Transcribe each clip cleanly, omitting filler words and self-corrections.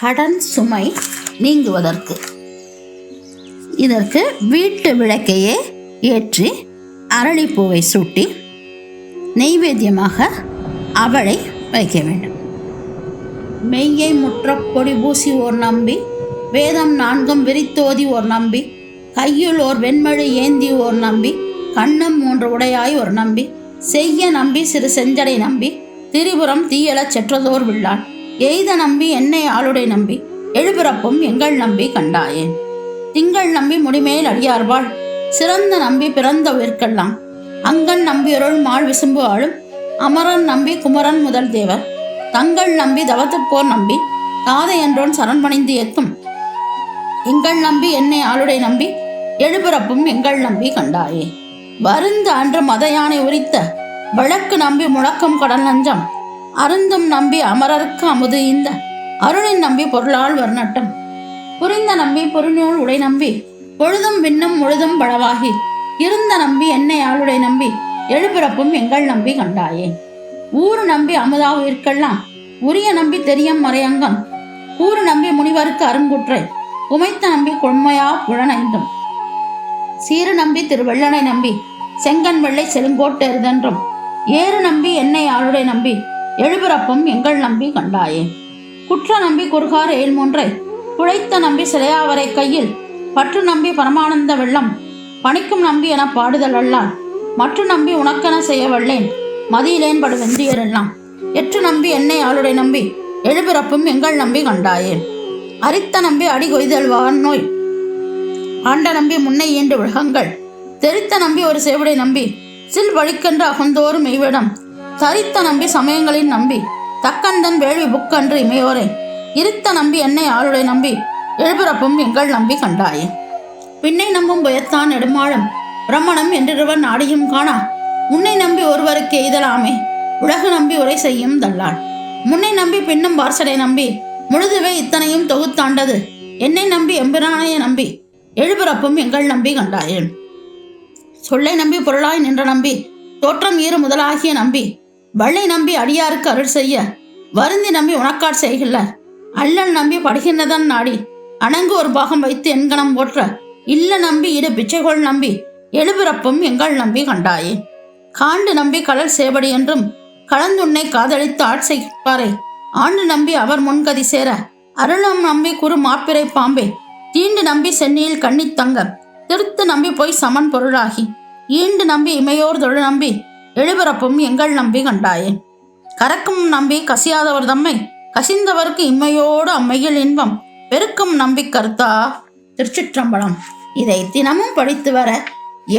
கடன் சுமை நீங்குவதற்கு இதற்கு வீட்டு விளக்கையே ஏற்றி அரளிப்பூவை சூட்டி நெய்வேத்தியமாக அவளை வைக்க வேண்டும். மெய்யை முற்ற பொடி பூசி ஓர் நம்பி, வேதம் 4 விரித்தோதி ஓர் நம்பி, கையுள் ஓர் வெண்மழை ஏந்தி ஓர் நம்பி, கண்ணம் 3 உடையாய் ஒரு நம்பி, செய்ய நம்பி சிறு செஞ்சடை நம்பி, திரிபுரம் தீயலச் செற்றதோர் வில்லான், எய்த நம்பி என்னை ஆளுடை நம்பி, எழுபிறப்பும் எங்கள் நம்பி கண்டாயேன். திங்கள் நம்பி முடிமேல் அடியார்பாள், சிறந்த நம்பி பிறந்த உயிர்க்கெல்லாம், அங்கன் நம்பியொருள் மாள் விசும்பு ஆளும், அமரன் நம்பி குமரன் முதல் தேவர், தங்கள் நம்பி தவத்துப்போர் நம்பி, தாதை என்றோன் சரண் பணிந்து ஏத்தும், எங்கள் நம்பி என்னை ஆளுடை நம்பி, எழுபிறப்பும் எங்கள் நம்பி கண்டாயே. வருந்து அன்று மத யானை உரித்த வழக்கு நம்பி முழக்கம் கடல் நஞ்சம், அருந்தும் நம்பி அமரருக்கு அமுது இந்த, அருளின் நம்பி பொருளால் வர்ணட்டம், புரிந்த நம்பி பொருநூல் உடை நம்பி, பொழுதும் விண்ணும் முழுதும் பழவாகி, இருந்த நம்பி என்னை ஆளுடை நம்பி, எழுபிறப்பும் எங்கள் நம்பி கண்டாயே. ஊறு நம்பி அமுதா உயிர்க்கெல்லாம், உரிய நம்பி தெரியம் மறையங்கம், கூறு நம்பி முனிவருக்கு அருங்குற்றை, உமைத்த நம்பி கொண்மையா புலனைந்தும், சீறு நம்பி திருவெள்ளனை நம்பி, செங்கன் வெள்ளை செலுங்கோட்டெருதென்றும், ஏறு நம்பி என்னை ஆளுடை நம்பி, எழுபிறப்பும் எங்கள் நம்பி கண்டாயே. குற்ற நம்பி குறுகார் ஏழ்மூன்றை, குழைத்த நம்பி சிலையாவரை கையில், பற்று நம்பி பரமானந்த வெள்ளம், பணிக்கும் நம்பி என பாடுதல் அல்லால், மற்ற நம்பி உனக்கென செய்ய வல்லேன், மதியிலேன் படு வெந்தியரெல்லாம், எற்று நம்பி என்னை ஆளுடை நம்பி, எழுபிறப்பும் எங்கள் நம்பி கண்டாயே. அரித்த நம்பி அடி கொய்தல் வானோய், ஆண்ட நம்பி முன்னை ஈண்டு விழகங்கள், தெரித்த நம்பி ஒரு சேவடை நம்பி, சில் வழிக்கென்று அகந்தோறும் மெய்விடம், தரித்த நம்பி சமயங்களின் நம்பி, தக்கந்தன் வேள்வி புக்கன்று இமையோரே, இருத்த நம்பி என்னை ஆளுடை நம்பி, எழுபிறப்பும் எங்கள் நம்பி கண்டாயே. பின்னை நம்பும் பயத்தான் நெடுமாளும் பிரம்மணம் என்றிருவன் நாடியும் காணா, உன்னை நம்பி ஒருவருக்கு எய்தலாமே, உலகு நம்பி உரை செய்யும் தள்ளாள், முன்னை நம்பி பின்னும் பார்சடை நம்பி, முழுதுவே இத்தனையும் தொகுத்தாண்டது, என்னை நம்பி எம்பிரானைய நம்பி, எழுபிறப்பும் எங்கள் நம்பி கண்டாயே. சொல்லை நம்பி பொருளாய் நின்ற நம்பி, தோற்றம் ஈறு முதலாகிய நம்பி, வள்ளை நம்பி அடியாருக்கு அருள் செய்ய, வருந்தி நம்பி உனக்காட் செய்கின்ற, அல்லல் நம்பி படுகின்றதன் நாடி, அணங்கு ஒரு பாகம் வைத்து என்கணம் போற்ற, இல்ல நம்பி இடு பிச்சைகொள் நம்பி, எழுபிறப்பும் எங்கள் நம்பி கண்டாயே. காண்டு நம்பி கடல் சேவடி என்றும், கலந்துன்னை காதலித்து ஆட்சைப்பாரை, ஆண்டு நம்பி அவர் முன்கதி சேர, அருளம் நம்பி குறு மாப்பிரை பாம்பே, தீண்டு நம்பி சென்னியில் கண்ணித் தங்க, திருத்து நம்பி போய் சமன் பொருளாகி, ஈண்டு நம்பி இமையோர் தொழு நம்பி, எழுபிறப்பும் எங்கள் நம்பி கண்டாயே. கறக்கும் நம்பி கசியாதவர் தம்மை, கசிந்தவருக்கு இம்மையோடு அம்மையில் இன்பம், பெருக்கும் நம்பி கருத்தா. திருச்சிற்றம்பலம். இதை தினமும் படித்து வர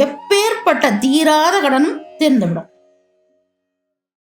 எப்பேற்பட்ட தீராத கடனும் தீர்ந்துவிடும்.